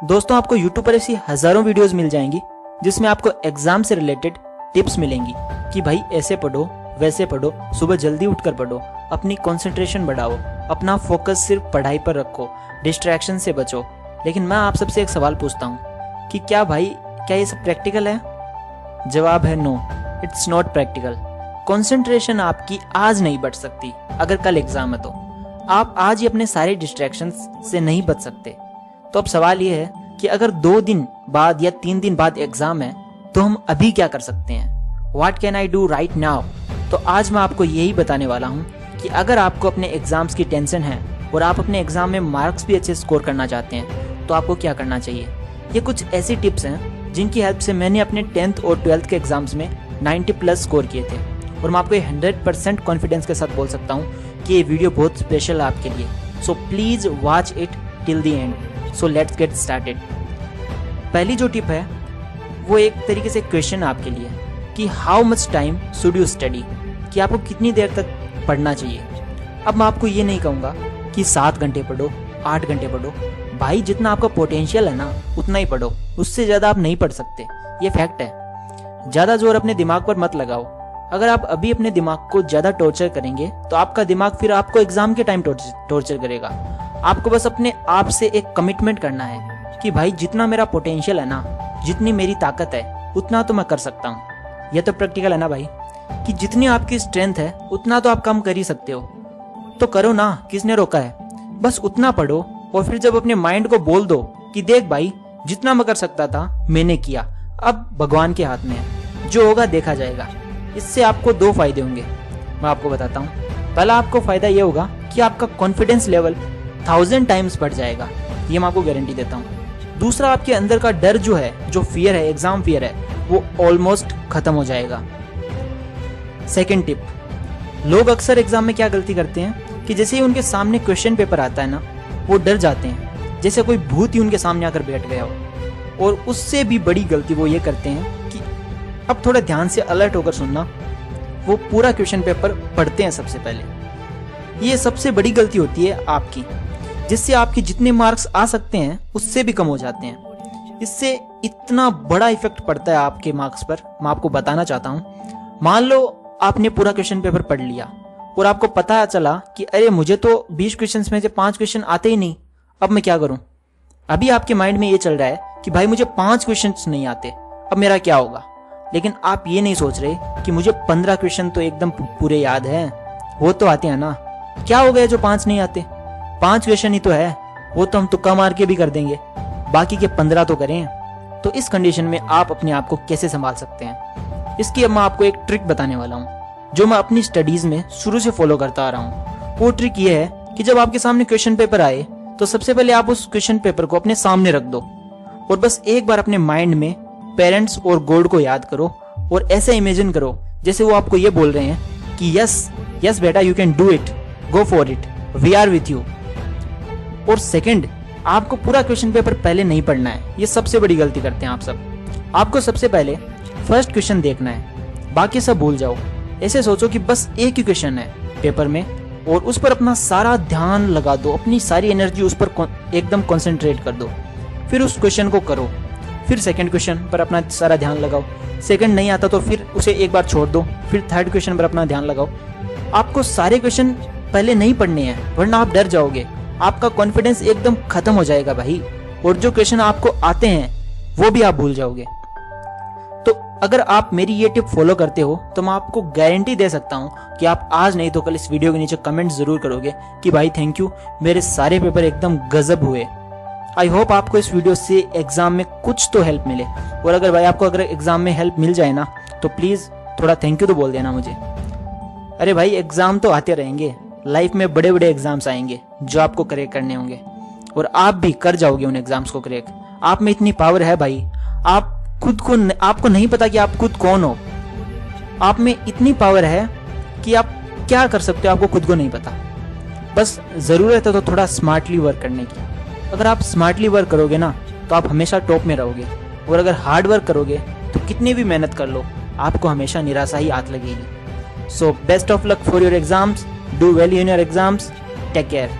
दोस्तों आपको YouTube पर ऐसी हजारों वीडियोस मिल जाएंगी जिसमें आपको एग्जाम से रिलेटेड टिप्स मिलेंगी कि भाई ऐसे पढ़ो वैसे पढ़ो, सुबह जल्दी उठकर पढ़ो, अपनी कंसंट्रेशन बढ़ाओ, अपना फोकस सिर्फ पढ़ाई पर रखो, डिस्ट्रैक्शन से बचो। लेकिन मैं आप सबसे एक सवाल पूछता हूँ कि क्या ये सब प्रैक्टिकल है? जवाब है no, it's not practical. Concentration आपकी आज नहीं बढ़ सकती अगर कल एग्जाम है तो। आप आज ही अपने सारे डिस्ट्रैक्शंस से नहीं बच सकते। तो अब सवाल ये है कि अगर 2 दिन बाद या 3 दिन बाद एग्जाम है तो हम अभी क्या कर सकते हैं? What can I do right now? तो आज मैं आपको यही बताने वाला हूँ कि अगर आपको अपने एग्जाम्स की टेंशन है और आप अपने एग्जाम में मार्क्स भी अच्छे स्कोर करना चाहते हैं तो आपको क्या करना चाहिए। ये कुछ ऐसी टिप्स हैं जिनकी हेल्प से मैंने अपने 10th और 12th के एग्जाम्स में 90+ स्कोर किए थे और मैं आपको 100% कॉन्फिडेंस के साथ बोल सकता हूँ कि ये वीडियो बहुत स्पेशल है आपके लिए। So please watch it till the end. So let's get started. पहली जो टिप है वो एक तरीके से क्वेश्चन है आपके लिए कि how much time should you study, कि आपको कितनी देर तक पढ़ना चाहिए। अब मैं आपको ये नहीं कहूँगा कि 7 घंटे पढ़ो, 8 घंटे पढ़ो। भाई जितना आपका पोटेंशियल है ना उतना ही पढ़ो, उससे ज़्यादा आप नहीं पढ़ सकते, ये फैक्ट है। ज़्यादा जोर अपने दिमाग पर मत लगाओ। अगर आप अभी अपने दिमाग को ज़्यादा टॉर्चर करेंगे तो आपका दिमाग फिर आपको एग्जाम के टाइम टॉर्चर करेगा। आपको बस अपने आप से एक कमिटमेंट करना है कि भाई जितना मेरा पोटेंशियल है ना, जितनी मेरी ताकत है उतना तो मैं कर सकता हूँ। यह तो प्रैक्टिकल है ना भाई, कि जितनी आपकी स्ट्रेंथ है उतना तो आप कम कर ही सकते हो, तो करो ना, किसने रोका है। बस उतना पढ़ो और फिर जब अपने माइंड को बोल दो कि देख भाई जितना मैं कर सकता था मैंने किया, अब भगवान के हाथ में है, जो होगा देखा जाएगा। इससे आपको 2 फायदे होंगे, मैं आपको बताता हूँ। पहला आपको फायदा ये होगा कि आपका कॉन्फिडेंस लेवल 1000 टाइम्स बढ़ जाएगा, ये मैं आपको गारंटी देता हूँ। दूसरा आपके अंदर का डर जो है, जो फियर है, एग्जाम फियर है, वो ऑलमोस्ट खत्म हो जाएगा। सेकेंड टिप, लोग अक्सर एग्जाम में क्या गलती करते हैं कि जैसे ही उनके सामने क्वेश्चन पेपर आता है ना, वो डर जाते हैं जैसे कोई भूत ही उनके सामने आकर बैठ गया हो। और उससे भी बड़ी गलती वो ये करते हैं कि अब थोड़ा ध्यान से अलर्ट होकर सुनना, वो पूरा क्वेश्चन पेपर पढ़ते हैं सबसे पहले। ये सबसे बड़ी गलती होती है आपकी, जिससे आपके जितने मार्क्स आ सकते हैं उससे भी कम हो जाते हैं। इससे इतना बड़ा इफेक्ट पड़ता है आपके मार्क्स पर, मैं आपको बताना चाहता हूँ। मान लो आपने पूरा क्वेश्चन पेपर पढ़ लिया और आपको पता चला कि अरे मुझे तो 20 क्वेश्चंस में से 5 क्वेश्चन आते ही नहीं, अब मैं क्या करूं। अभी आपके माइंड में ये चल रहा है कि भाई मुझे 5 क्वेश्चंस नहीं आते, अब मेरा क्या होगा। लेकिन आप ये नहीं सोच रहे कि मुझे 15 क्वेश्चन तो एकदम पूरे याद है, वो तो आते हैं ना। क्या हो गया जो 5 नहीं आते? 5 क्वेश्चन ही तो है, वो तो हम तुक्का मार के भी कर देंगे, बाकी के 15 तो करें। तो इस कंडीशन में आप अपने आप को कैसे संभाल सकते हैं, इसकी अब मैं आपको एक ट्रिक बताने वाला हूँ जो मैं अपनी स्टडीज में शुरू से फॉलो करता आ रहा हूँ। वो ट्रिक ये है कि जब आपके सामने क्वेश्चन पेपर आए तो सबसे पहले आप उस क्वेश्चन पेपर को अपने सामने रख दो और बस एक बार अपने माइंड में पेरेंट्स और गॉड को याद करो और ऐसे इमेजिन करो जैसे वो आपको ये बोल रहे हैं कि यस बेटा, you can do it, go for it, we are with you. और सेकंड, आपको पूरा क्वेश्चन पेपर पहले नहीं पढ़ना है, ये सबसे बड़ी गलती करते हैं आप सब। आपको सबसे पहले फर्स्ट क्वेश्चन देखना है, बाकी सब भूल जाओ। ऐसे सोचो कि बस एक ही क्वेश्चन है पेपर में और उस पर अपना सारा ध्यान लगा दो, अपनी सारी एनर्जी उस पर एकदम कंसंट्रेट कर दो। फिर उस क्वेश्चन को करो। फिर सेकंड क्वेश्चन पर अपना सारा ध्यान लगाओ। सेकंड नहीं आता तो फिर उसे एक बार छोड़ दो, फिर थर्ड क्वेश्चन पर अपना ध्यान लगाओ। आपको सारे क्वेश्चन पहले नहीं पढ़ने हैं वरना आप डर जाओगे, आपका कॉन्फिडेंस एकदम खत्म हो जाएगा भाई, और जो क्वेश्चन आपको आते हैं वो भी आप भूल जाओगे। तो अगर आप मेरी ये टिप फॉलो करते हो तो मैं आपको गारंटी दे सकता हूँ कि आप आज नहीं तो कल इस वीडियो के नीचे कमेंट जरूर करोगे कि भाई थैंक यू, मेरे सारे पेपर एकदम गजब हुए। आई होप आपको इस वीडियो से एग्जाम में कुछ तो हेल्प मिले, और अगर भाई आपको अगर एग्जाम में हेल्प मिल जाए ना तो प्लीज थोड़ा थैंक यू तो बोल देना मुझे। अरे भाई एग्जाम तो आते रहेंगे, लाइफ में बड़े बड़े एग्जाम्स आएंगे जो आपको क्रैक करने होंगे और आप भी कर जाओगे उन एग्जाम्स को क्रैक। आप में इतनी पावर है भाई, आप खुद को, आपको नहीं पता कि आप खुद कौन हो। आप में इतनी पावर है कि आप क्या कर सकते हो आपको खुद को नहीं पता। बस जरूरत है तो थोड़ा स्मार्टली वर्क करने की। अगर आप स्मार्टली वर्क करोगे ना तो आप हमेशा टॉप में रहोगे, और अगर हार्ड वर्क करोगे तो कितनी भी मेहनत कर लो आपको हमेशा निराशा ही हाथ लगेगी। So best of luck for your exams, do well in your exams, take care.